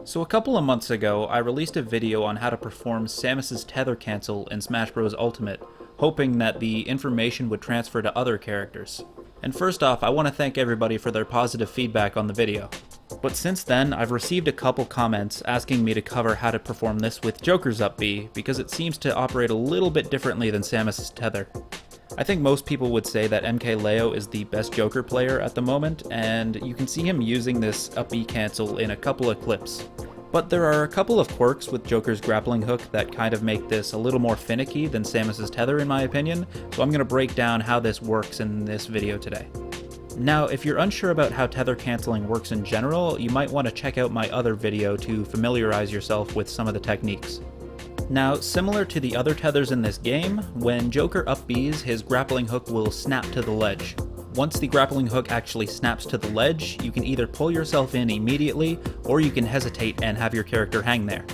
So a couple of months ago, I released a video on how to perform Samus's Tether cancel in Smash Bros. Ultimate, hoping that the information would transfer to other characters. And first off, I want to thank everybody for their positive feedback on the video. But since then, I've received a couple comments asking me to cover how to perform this with Joker's up B, because it seems to operate a little bit differently than Samus's Tether. I think most people would say that MkLeo is the best Joker player at the moment, and you can see him using this up B cancel in a couple of clips. But there are a couple of quirks with Joker's grappling hook that kind of make this a little more finicky than Samus's Tether in my opinion, so I'm going to break down how this works in this video today. Now, if you're unsure about how tether canceling works in general, you might want to check out my other video to familiarize yourself with some of the techniques. Now, similar to the other tethers in this game, when Joker up Bs, his grappling hook will snap to the ledge. Once the grappling hook actually snaps to the ledge, you can either pull yourself in immediately, or you can hesitate and have your character hang there.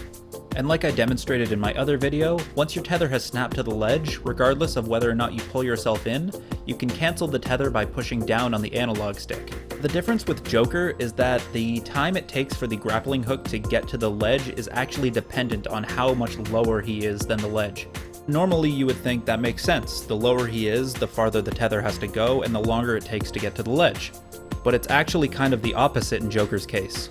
And like I demonstrated in my other video, once your tether has snapped to the ledge, regardless of whether or not you pull yourself in, you can cancel the tether by pushing down on the analog stick. The difference with Joker is that the time it takes for the grappling hook to get to the ledge is actually dependent on how much lower he is than the ledge. Normally you would think that makes sense. The lower he is, the farther the tether has to go and the longer it takes to get to the ledge. But it's actually kind of the opposite in Joker's case.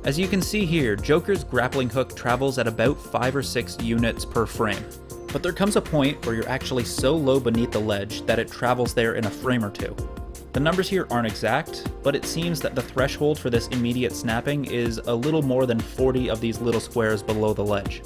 As you can see here, Joker's grappling hook travels at about 5 or 6 units per frame. But there comes a point where you're actually so low beneath the ledge that it travels there in a frame or two. The numbers here aren't exact, but it seems that the threshold for this immediate snapping is a little more than 40 of these little squares below the ledge.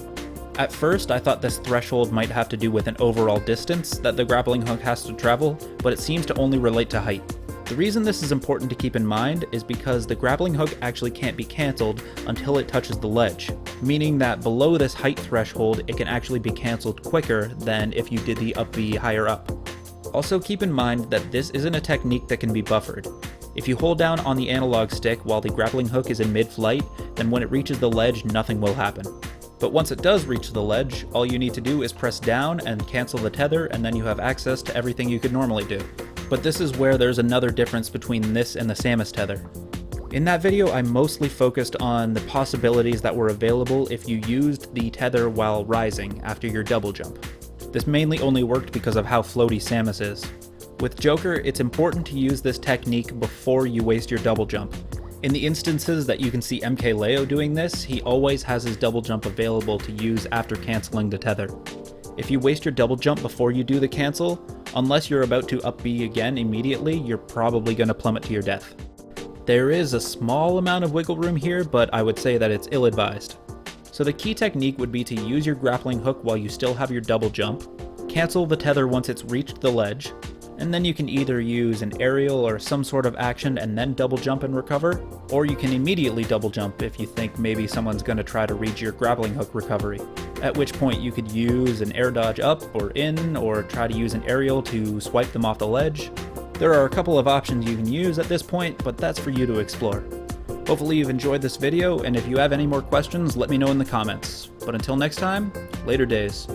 At first, I thought this threshold might have to do with an overall distance that the grappling hook has to travel, but it seems to only relate to height. The reason this is important to keep in mind is because the grappling hook actually can't be cancelled until it touches the ledge, meaning that below this height threshold it can actually be cancelled quicker than if you did the up B higher up. Also keep in mind that this isn't a technique that can be buffered. If you hold down on the analog stick while the grappling hook is in mid-flight, then when it reaches the ledge nothing will happen. But once it does reach the ledge, all you need to do is press down and cancel the tether, and then you have access to everything you could normally do. But this is where there's another difference between this and the Samus tether. In that video, I mostly focused on the possibilities that were available if you used the tether while rising after your double jump. This mainly only worked because of how floaty Samus is. With Joker, it's important to use this technique before you waste your double jump. In the instances that you can see MkLeo doing this, he always has his double jump available to use after canceling the tether. If you waste your double jump before you do the cancel, unless you're about to up B again immediately, you're probably going to plummet to your death. There is a small amount of wiggle room here, but I would say that it's ill-advised. So the key technique would be to use your grappling hook while you still have your double jump, cancel the tether once it's reached the ledge, and then you can either use an aerial or some sort of action and then double jump and recover, or you can immediately double jump if you think maybe someone's going to try to reach your grappling hook recovery. At which point you could use an air dodge up or in, or try to use an aerial to swipe them off the ledge. There are a couple of options you can use at this point, but that's for you to explore. Hopefully you've enjoyed this video, and if you have any more questions, let me know in the comments. But until next time, later days.